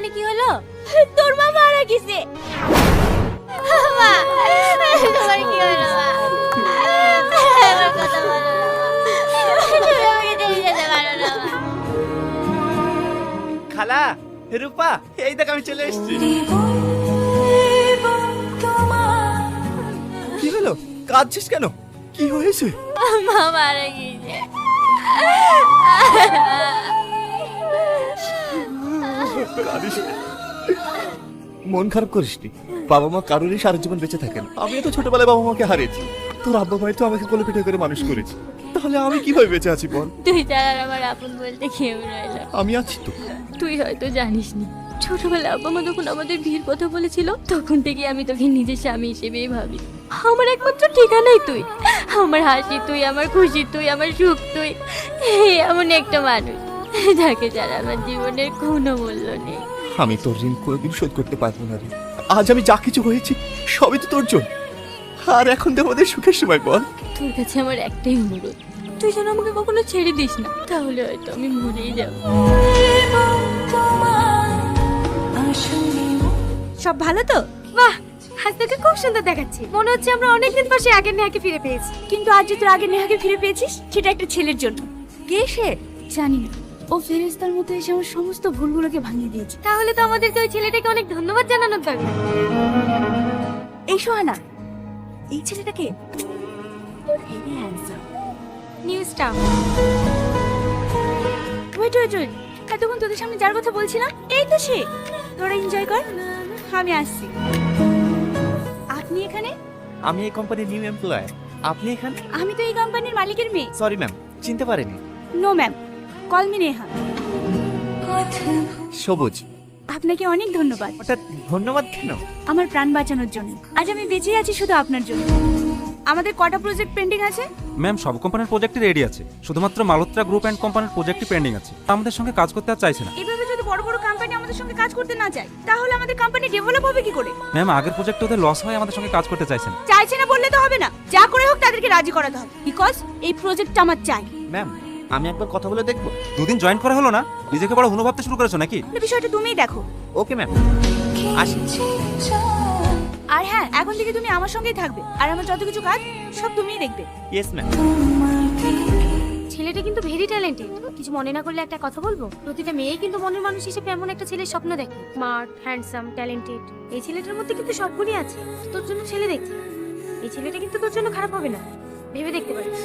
মানে কি হলো? তোর মা মারা গেছে। মা, তোমার কি হলো মা? আমার কথা বলো না। তুমি আমাকে ছেড়ে যেতে পারো না মা। খালা, রূপা, এই দেখ আমি চলে এসেছি। কি হলো? কাঁদছিস কেন? কি হয়েছে? মা মারা গেছে। কাঁদিস না। মন খারাপ করিসনি। বাবা মা কারোরই সারা জীবন বেঁচে থাকেন। আমিও তো ছোটবেলায় বাবা মাকে হারিয়েছি। তোর আব্বা মাই তো আমাকে কোলে পিঠে করে মানুষ করেছে। তাহলে আমি কিভাবে বেঁচে আছি বল? তুই ছাড়া আর আমার আপন বলতে কেউ রইল। আমি আছি তো। তুই হয়তো জানিস নি, ছোটবেলায় আব্বা মা যখন আমাদের বিয়ের কথা বলেছিল তখন থেকে আমি তোকে নিজের স্বামী হিসেবেই ভাবি। আমার একমাত্র ঠিকানাই তুই, আমার হাসি তুই, আমার খুশি তুই, আমার সুখ তুই। এই এমন একটা মানুষ যাকে ছাড়া আমার জীবনের কোনো মূল্য নেই। আমি তোর ঋণ কোনোদিন শোধ করতে পারবো না রে। আজ আমি যা কিছু হয়েছি সবই তো তোর জন্য। আর এখন তো আমাদের সুখের সময় বল। তোর কাছে আমার একটাই অনুরোধ, তুই যেন আমাকে কখনো ছেড়ে দিস না, তাহলে হয়তো আমি মরেই যাব। সব ভালো তো? বাহ, আজ তোকে খুব সুন্দর দেখাচ্ছে। মনে হচ্ছে আমরা অনেকদিন পর সে আগের নেহাকে ফিরে পেয়েছি। কিন্তু আজ যে তোর আগের নেহাকে ফিরে পেয়েছিস সেটা একটা ছেলের জন্য। কে সে? জানি না। ও ফেরেশতার মতো এসে আমার সমস্ত ভুলগুলোকে ভাঙিয়ে দিয়েছে। তাহলে তো আমাদেরকে ওই ছেলেটাকে অনেক ধন্যবাদ জানানোর দরকার। এই সোহানা, এই ছেলেটাকে new star. Wait wait wait, এতক্ষণ তোদের সামনে যার কথা বলছিলাম এই তো সে। তোরা এনজয় কর, আমি আসছি। আপনি এখানে? আমি এই কোম্পানির নিউ এমপ্লয়ার। আপনি এখানে? আমি তো এই কোম্পানির মালিকের মেয়ে। সরি ম্যাম, চিনতে পারিনি। No ma'am, call me Neha. সবুজ। আপনাকে অনেক ধন্যবাদ হঠাৎ ধন্যবাদ কেন? আমার প্রাণ বাঁচানোর জন্য। আজ আমি বেঁচে আছি শুধু আপনার জন্য। আমাদের কটা প্রজেক্ট পেন্ডিং আছে? ম্যাম, সব কোম্পানির প্রজেক্টই রেডি আছে, শুধুমাত্র মালত্রা গ্রুপ অ্যান্ড কোম্পানির প্রজেক্টই পেন্ডিং আছে। আমাদের সঙ্গে কাজ করতে আর চাইছে না। এভাবে যদি বড় বড় কোম্পানি আমাদের সঙ্গে কাজ করতে না চায় তাহলে আমাদের কোম্পানি ডেভেলপ হবে কি করে? ম্যাম, আগের প্রজেক্টে ওদের লস হয় আমাদের সঙ্গে কাজ করতে চাইছে না। চাইছে না বললে তো হবে না, যা করে হোক তাদেরকে রাজি করাতে হবে। বিকজ এই প্রজেক্টটা আমার চাই। ম্যাম, আমি একবার কথা বলে দেখবো। দুদিন জয়েন করা হলো না, নিজেকে বড় হুনো ভাবতে শুরু করেছো নাকি? এই বিষয়টা তুমিই দেখো। ওকে ম্যাম, আসি। আর হ্যাঁ, এখন থেকে তুমি আমার সঙ্গেই থাকবে, আর আমার যত কিছু কাজ সব তুমিই দেখবে। Yes ma'am. ছেলেটা কিন্তু ভেরি ট্যালেন্টেড। কিছু মনে না করলে একটা কথা বলবো? প্রতিটা মেয়েই কিন্তু মনের মানুষ হিসেবে এমন একটা ছেলের স্বপ্ন দেখে। Smart, handsome, talented. এই ছেলেটার মধ্যে কিন্তু সবগুলি আছে। তোর জন্য ছেলে দেখছি। এই ছেলেটা কিন্তু তোর জন্য খারাপ হবে না, ভেবে দেখতে পারিস।